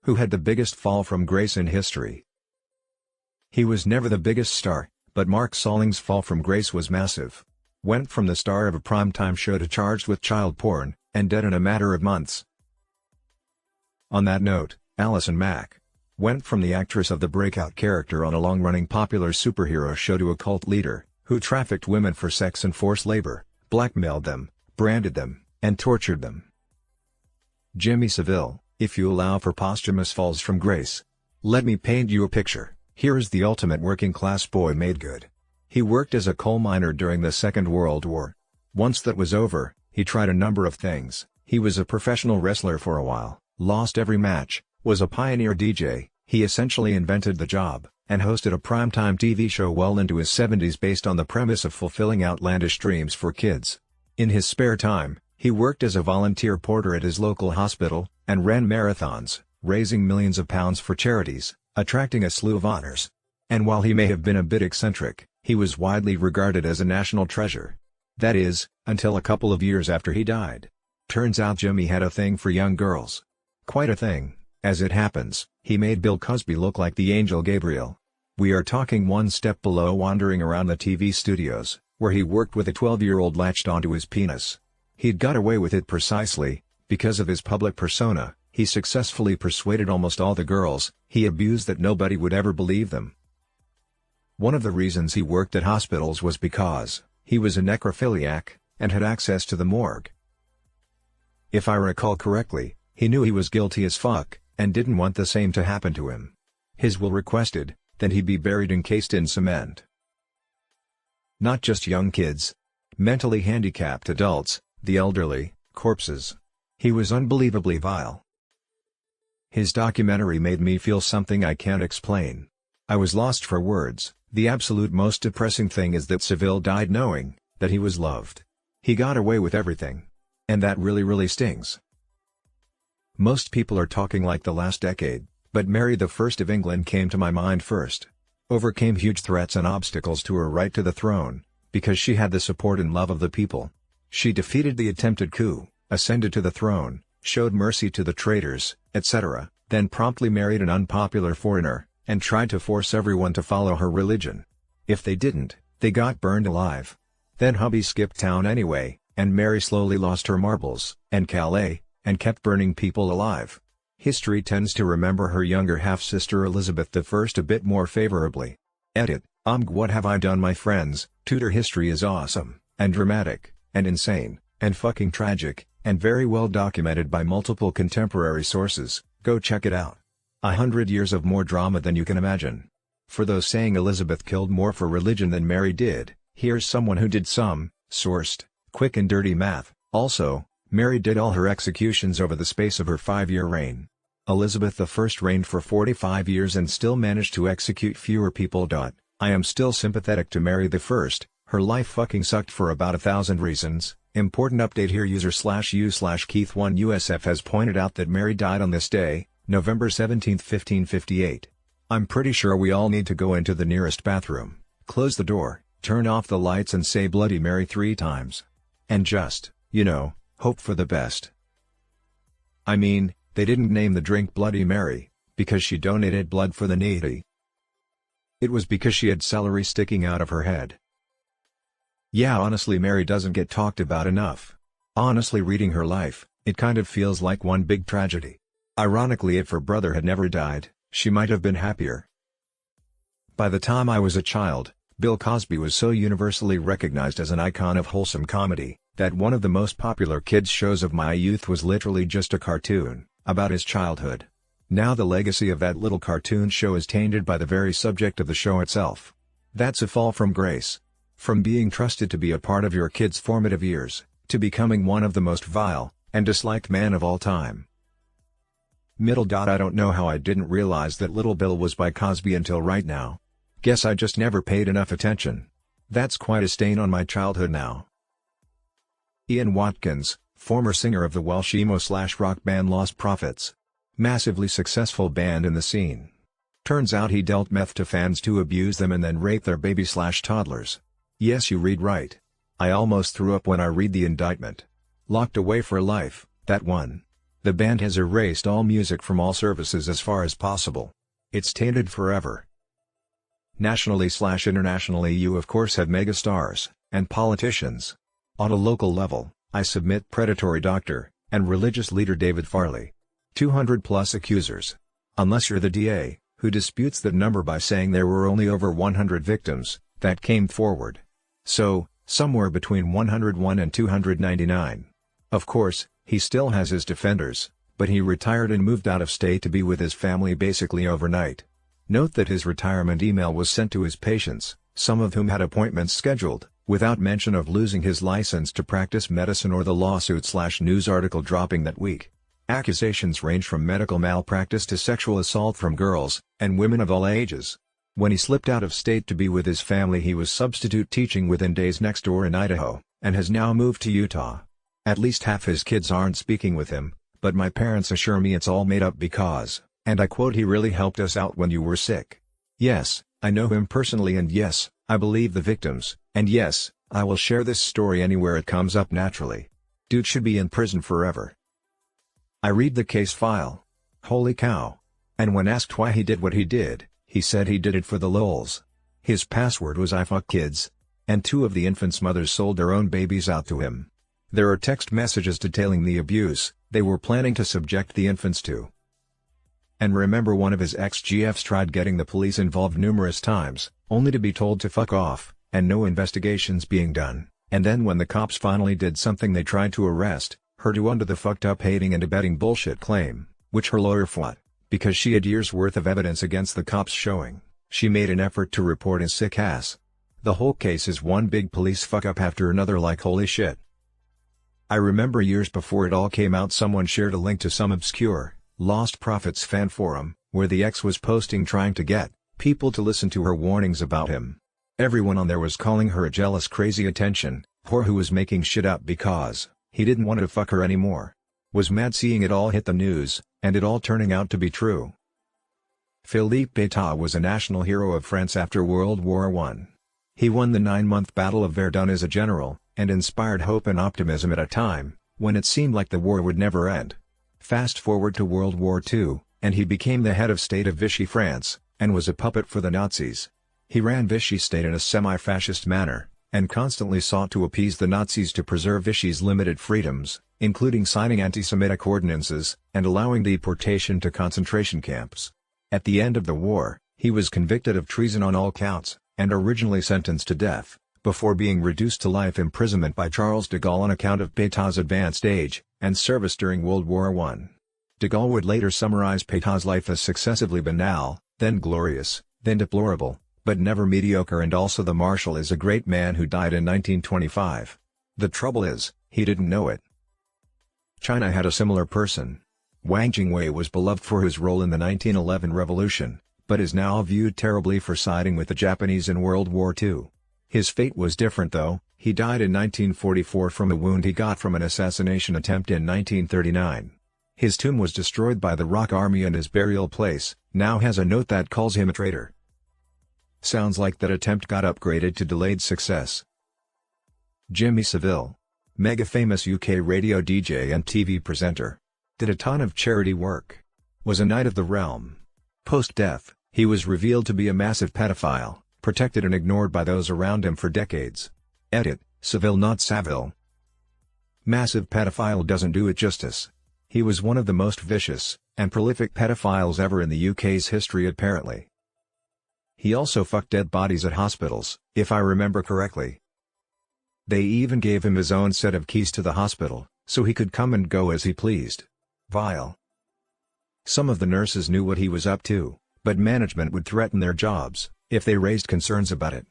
Who had the biggest fall from grace in history? He was never the biggest star, but Mark Solling's fall from grace was massive. Went from the star of a primetime show to charged with child porn, and dead in a matter of months. On that note, Allison Mack went from the actress of the breakout character on a long-running popular superhero show to a cult leader, who trafficked women for sex and forced labor, blackmailed them, branded them, and tortured them. Jimmy Savile, if you allow for posthumous falls from grace. Let me paint you a picture. Here is the ultimate working-class boy made good. He worked as a coal miner during the Second World War. Once that was over, he tried a number of things. He was a professional wrestler for a while, lost every match, was a pioneer DJ, he essentially invented the job, and hosted a primetime TV show well into his 70s based on the premise of fulfilling outlandish dreams for kids. In his spare time, he worked as a volunteer porter at his local hospital, and ran marathons, raising millions of pounds for charities, attracting a slew of honors. And while he may have been a bit eccentric, he was widely regarded as a national treasure. That is, until a couple of years after he died. Turns out Jimmy had a thing for young girls. Quite a thing. As it happens, he made Bill Cosby look like the angel Gabriel. We are talking one step below wandering around the TV studios, where he worked with a 12-year-old latched onto his penis. He'd got away with it precisely because of his public persona. He successfully persuaded almost all the girls he abused that nobody would ever believe them. One of the reasons he worked at hospitals was because he was a necrophiliac and had access to the morgue. If I recall correctly, he knew he was guilty as fuck and didn't want the same to happen to him. His will requested that he be buried encased in cement. Not just young kids. Mentally handicapped adults, the elderly, corpses. He was unbelievably vile. His documentary made me feel something I can't explain. I was lost for words. The absolute most depressing thing is that Savile died knowing that he was loved. He got away with everything. And that really stings. Most people are talking like the last decade, but Mary I of England came to my mind first. Overcame huge threats and obstacles to her right to the throne, because she had the support and love of the people. She defeated the attempted coup, ascended to the throne, showed mercy to the traitors, etc., then promptly married an unpopular foreigner, and tried to force everyone to follow her religion. If they didn't, they got burned alive. Then hubby skipped town anyway, and Mary slowly lost her marbles, and Calais, and kept burning people alive. History tends to remember her younger half-sister Elizabeth I a bit more favorably. Edit, what have I done, my friends? Tudor history is awesome, and dramatic, and insane, and fucking tragic, and very well documented by multiple contemporary sources. Go check it out. 100 years of more drama than you can imagine. For those saying Elizabeth killed more for religion than Mary did, here's someone who did some, sourced, quick and dirty math. Also, Mary did all her executions over the space of her 5-year reign. Elizabeth I reigned for 45 years and still managed to execute fewer people. I am still sympathetic to Mary I, her life fucking sucked for about 1,000 reasons. Important update here, user/u/Keith1USF has pointed out that Mary died on this day, November 17, 1558. I'm pretty sure we all need to go into the nearest bathroom, close the door, turn off the lights and say Bloody Mary 3 times. And just, hope for the best. I mean, they didn't name the drink Bloody Mary because she donated blood for the needy. It was because she had celery sticking out of her head. Yeah, honestly, Mary doesn't get talked about enough. Honestly, reading her life, it kind of feels like one big tragedy. Ironically, if her brother had never died, she might have been happier. By the time I was a child, Bill Cosby was so universally recognized as an icon of wholesome comedy, that one of the most popular kids' shows of my youth was literally just a cartoon about his childhood. Now the legacy of that little cartoon show is tainted by the very subject of the show itself. That's a fall from grace. From being trusted to be a part of your kid's formative years, to becoming one of the most vile and disliked man of all time. I don't know how I didn't realize that Little Bill was by Cosby until right now. Guess I just never paid enough attention. That's quite a stain on my childhood now. Ian Watkins, former singer of the Welsh emo/rock band Lost Prophets. Massively successful band in the scene. Turns out he dealt meth to fans to abuse them and then rape their baby/toddlers. Yes, you read right. I almost threw up when I read the indictment. Locked away for life, that one. The band has erased all music from all services as far as possible. It's tainted forever. Nationally/internationally, you of course have megastars and politicians. On a local level, I submit predatory doctor and religious leader David Farley. 200+ accusers. Unless you're the DA, who disputes that number by saying there were only over 100 victims that came forward. So, somewhere between 101 and 299. Of course, he still has his defenders, but he retired and moved out of state to be with his family basically overnight. Note that his retirement email was sent to his patients, some of whom had appointments scheduled, without mention of losing his license to practice medicine or the lawsuit/news article dropping that week. Accusations range from medical malpractice to sexual assault from girls and women of all ages. When he slipped out of state to be with his family, he was substitute teaching within days next door in Idaho, and has now moved to Utah. At least half his kids aren't speaking with him, but my parents assure me it's all made up because, and I quote, "he really helped us out when you were sick." Yes, I know him personally, and yes, I believe the victims, and yes, I will share this story anywhere it comes up naturally. Dude should be in prison forever. I read the case file. Holy cow. And when asked why he did what he did, he said he did it for the lols. His password was "I fuck kids." And 2 of the infants' mothers sold their own babies out to him. There are text messages detailing the abuse they were planning to subject the infants to. And remember, one of his ex-GFs tried getting the police involved numerous times, only to be told to fuck off, and no investigations being done, and then when the cops finally did something, they tried to arrest her under the fucked up aiding and abetting bullshit claim, which her lawyer fought, because she had years worth of evidence against the cops showing she made an effort to report his sick ass. The whole case is one big police fuck up after another, like holy shit. I remember years before it all came out, someone shared a link to some obscure Lost Prophets fan forum, where the ex was posting trying to get people to listen to her warnings about him. Everyone on there was calling her a jealous crazy attention whore who was making shit up because he didn't want to fuck her anymore. Was mad seeing it all hit the news, and it all turning out to be true. Philippe Pétain was a national hero of France after World War I. He won the 9-month Battle of Verdun as a general, and inspired hope and optimism at a time when it seemed like the war would never end. Fast forward to World War II, and he became the head of state of Vichy France, and was a puppet for the Nazis. He ran Vichy state in a semi-fascist manner, and constantly sought to appease the Nazis to preserve Vichy's limited freedoms, including signing anti-Semitic ordinances, and allowing deportation to concentration camps. At the end of the war, he was convicted of treason on all counts, and originally sentenced to death, before being reduced to life imprisonment by Charles de Gaulle on account of Pétain's advanced age and service during World War I. De Gaulle would later summarize Pétain's life as successively banal, then glorious, then deplorable, but never mediocre, and also the Marshal is a great man who died in 1925. The trouble is, he didn't know it. China had a similar person. Wang Jingwei was beloved for his role in the 1911 revolution, but is now viewed terribly for siding with the Japanese in World War II. His fate was different though. He died in 1944 from a wound he got from an assassination attempt in 1939. His tomb was destroyed by the ROC Army, and his burial place now has a note that calls him a traitor. Sounds like that attempt got upgraded to delayed success. Jimmy Savile. Mega famous UK radio DJ and TV presenter. Did a ton of charity work. Was a knight of the realm. Post-death, he was revealed to be a massive pedophile, protected and ignored by those around him for decades. Edit, Savile not Savile. Massive pedophile doesn't do it justice. He was one of the most vicious and prolific pedophiles ever in the UK's history apparently. He also fucked dead bodies at hospitals, if I remember correctly. They even gave him his own set of keys to the hospital, so he could come and go as he pleased. Vile. Some of the nurses knew what he was up to, but management would threaten their jobs if they raised concerns about it.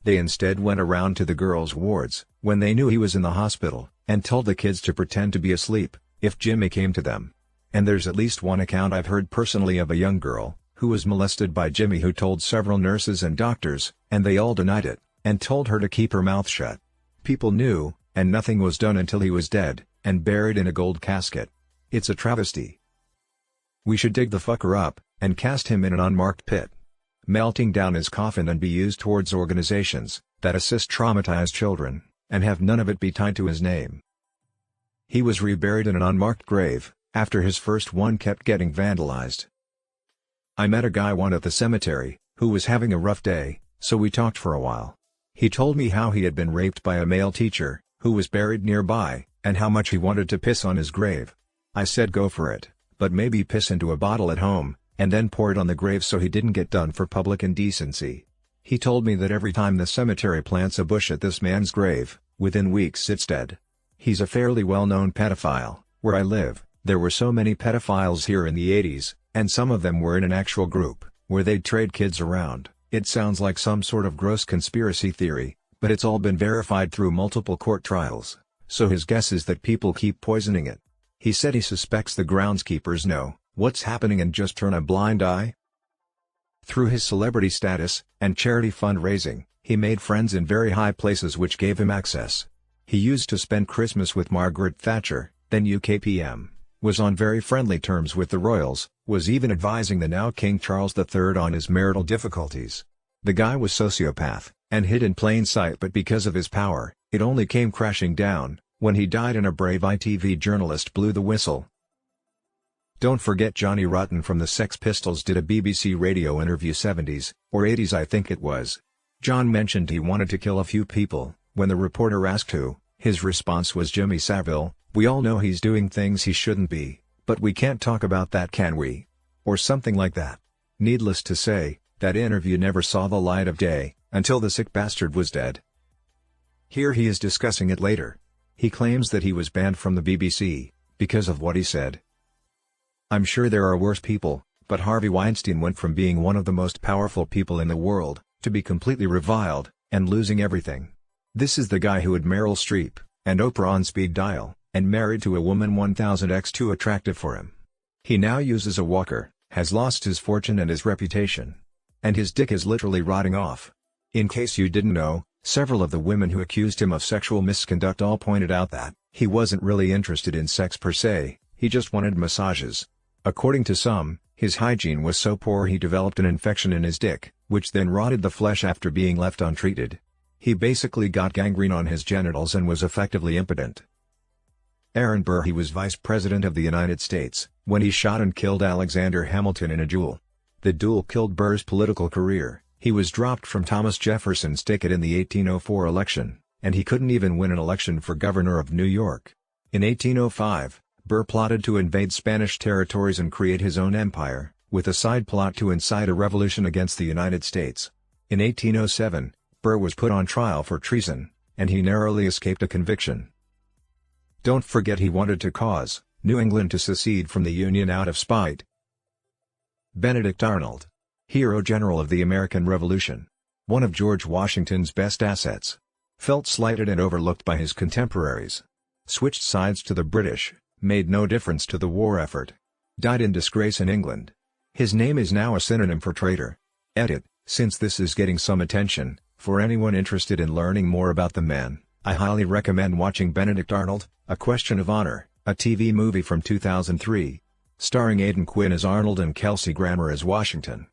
They instead went around to the girls' wards, when they knew he was in the hospital, and told the kids to pretend to be asleep, if Jimmy came to them. And there's at least one account I've heard personally of a young girl who was molested by Jimmy, who told several nurses and doctors, and they all denied it, and told her to keep her mouth shut. People knew, and nothing was done until he was dead, and buried in a gold casket. It's a travesty. We should dig the fucker up, and cast him in an unmarked pit. Melting down his coffin and be used towards organizations that assist traumatized children, and have none of it be tied to his name. He was reburied in an unmarked grave, after his first one kept getting vandalized. I met a guy one at the cemetery, who was having a rough day, so we talked for a while. He told me how he had been raped by a male teacher, who was buried nearby, and how much he wanted to piss on his grave. I said go for it, but maybe piss into a bottle at home, and then pour it on the grave so he didn't get done for public indecency. He told me that every time the cemetery plants a bush at this man's grave, within weeks it's dead. He's a fairly well-known pedophile. Where I live, there were so many pedophiles here in the 80s, and some of them were in an actual group, where they'd trade kids around. It sounds like some sort of gross conspiracy theory, but it's all been verified through multiple court trials, so his guess is that people keep poisoning it. He said he suspects the groundskeepers know what's happening and just turn a blind eye. Through his celebrity status and charity fundraising, he made friends in very high places which gave him access. He used to spend Christmas with Margaret Thatcher, then UK PM, was on very friendly terms with the royals, was even advising the now King Charles III on his marital difficulties. The guy was sociopath, and hid in plain sight, but because of his power, it only came crashing down when he died and a brave ITV journalist blew the whistle. Don't forget Johnny Rotten from the Sex Pistols did a BBC radio interview 70s, or 80s I think it was. John mentioned he wanted to kill a few people. When the reporter asked who, his response was Jimmy Savile. We all know he's doing things he shouldn't be, but we can't talk about that, can we? Or something like that. Needless to say, that interview never saw the light of day, until the sick bastard was dead. Here he is discussing it later. He claims that he was banned from the BBC, because of what he said. I'm sure there are worse people, but Harvey Weinstein went from being one of the most powerful people in the world, to be completely reviled, and losing everything. This is the guy who had Meryl Streep, and Oprah on speed dial, and married to a woman 1000x too attractive for him. He now uses a walker, has lost his fortune and his reputation. And his dick is literally rotting off. In case you didn't know, several of the women who accused him of sexual misconduct all pointed out that he wasn't really interested in sex per se, he just wanted massages. According to some, his hygiene was so poor he developed an infection in his dick, which then rotted the flesh after being left untreated. He basically got gangrene on his genitals and was effectively impotent. Aaron Burr. He was Vice President of the United States when he shot and killed Alexander Hamilton in a duel. The duel killed Burr's political career. He was dropped from Thomas Jefferson's ticket in the 1804 election, and he couldn't even win an election for governor of New York. In 1805, Burr plotted to invade Spanish territories and create his own empire, with a side plot to incite a revolution against the United States. In 1807, Burr was put on trial for treason, and he narrowly escaped a conviction. Don't forget he wanted to cause New England to secede from the Union out of spite. Benedict Arnold. Hero general of the American Revolution. One of George Washington's best assets. Felt slighted and overlooked by his contemporaries. Switched sides to the British, made no difference to the war effort. Died in disgrace in England. His name is now a synonym for traitor. Edit, since this is getting some attention, for anyone interested in learning more about the man, I highly recommend watching Benedict Arnold, A Question of Honor, a TV movie from 2003. Starring Aidan Quinn as Arnold and Kelsey Grammer as Washington.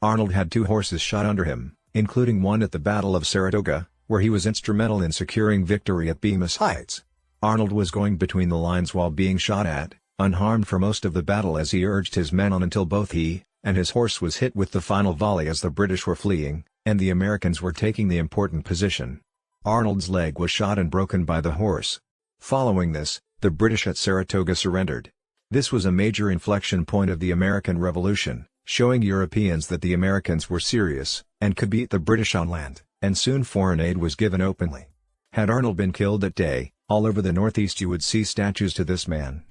Arnold had 2 horses shot under him, including one at the Battle of Saratoga, where he was instrumental in securing victory at Bemis Heights. Arnold was going between the lines while being shot at, unharmed for most of the battle as he urged his men on until both he and his horse was hit with the final volley as the British were fleeing, and the Americans were taking the important position. Arnold's leg was shot and broken by the horse. Following this, the British at Saratoga surrendered. This was a major inflection point of the American Revolution, showing Europeans that the Americans were serious, and could beat the British on land, and soon foreign aid was given openly. Had Arnold been killed that day, all over the Northeast you would see statues to this man.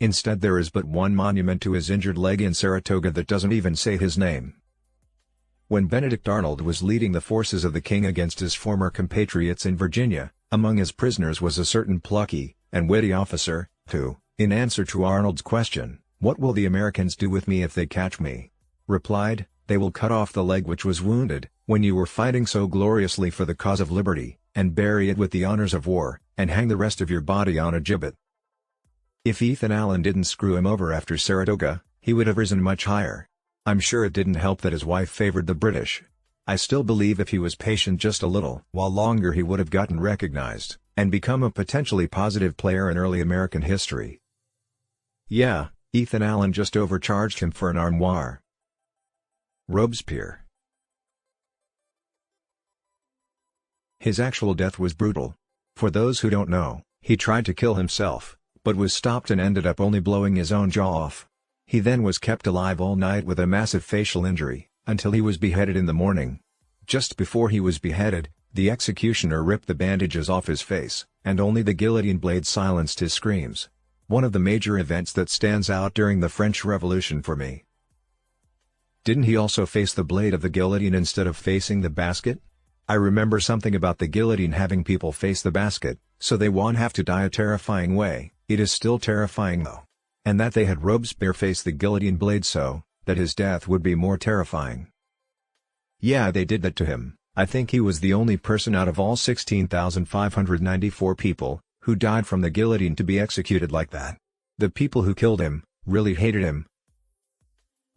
Instead there is but one monument to his injured leg in Saratoga that doesn't even say his name. When Benedict Arnold was leading the forces of the king against his former compatriots in Virginia, among his prisoners was a certain plucky and witty officer, who, in answer to Arnold's question, "What will the Americans do with me if they catch me?" replied, "They will cut off the leg which was wounded, when you were fighting so gloriously for the cause of liberty, and bury it with the honors of war, and hang the rest of your body on a gibbet." If Ethan Allen didn't screw him over after Saratoga, he would have risen much higher. I'm sure it didn't help that his wife favored the British. I still believe if he was patient just a little while longer he would have gotten recognized, and become a potentially positive player in early American history. Yeah, Ethan Allen just overcharged him for an armoire. Robespierre. His actual death was brutal. For those who don't know, he tried to kill himself, but was stopped and ended up only blowing his own jaw off. He then was kept alive all night with a massive facial injury, until he was beheaded in the morning. Just before he was beheaded, the executioner ripped the bandages off his face, and only the guillotine blade silenced his screams. One of the major events that stands out during the French Revolution for me. Didn't he also face the blade of the guillotine instead of facing the basket? I remember something about the guillotine having people face the basket, so they won't have to die a terrifying way. It is still terrifying though. And that they had Robespierre face the guillotine blade so that his death would be more terrifying. Yeah, they did that to him. I think he was the only person out of all 16,594 people who died from the guillotine to be executed like that. The people who killed him really hated him.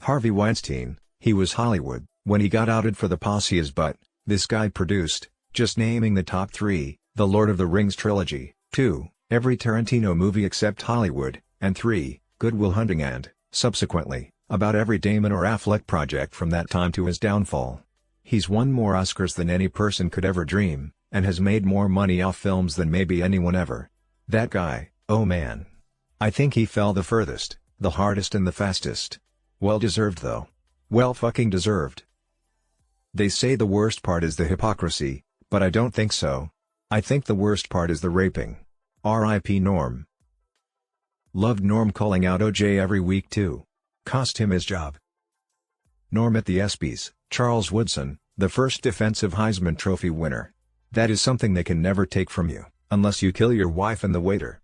Harvey Weinstein, he was Hollywood when he got outed for the posses, but this guy produced, just naming the top 3, the Lord of the Rings trilogy, 2, every Tarantino movie except Hollywood, and 3, Good Will Hunting and, subsequently, about every Damon or Affleck project from that time to his downfall. He's won more Oscars than any person could ever dream, and has made more money off films than maybe anyone ever. That guy, oh man. I think he fell the furthest, the hardest and the fastest. Well deserved though. Well fucking deserved. They say the worst part is the hypocrisy, but I don't think so. I think the worst part is the raping. R.I.P. Norm. Loved Norm calling out OJ every week too. Cost him his job. Norm at the ESPYs, Charles Woodson, the first defensive Heisman Trophy winner. That is something they can never take from you, unless you kill your wife and the waiter.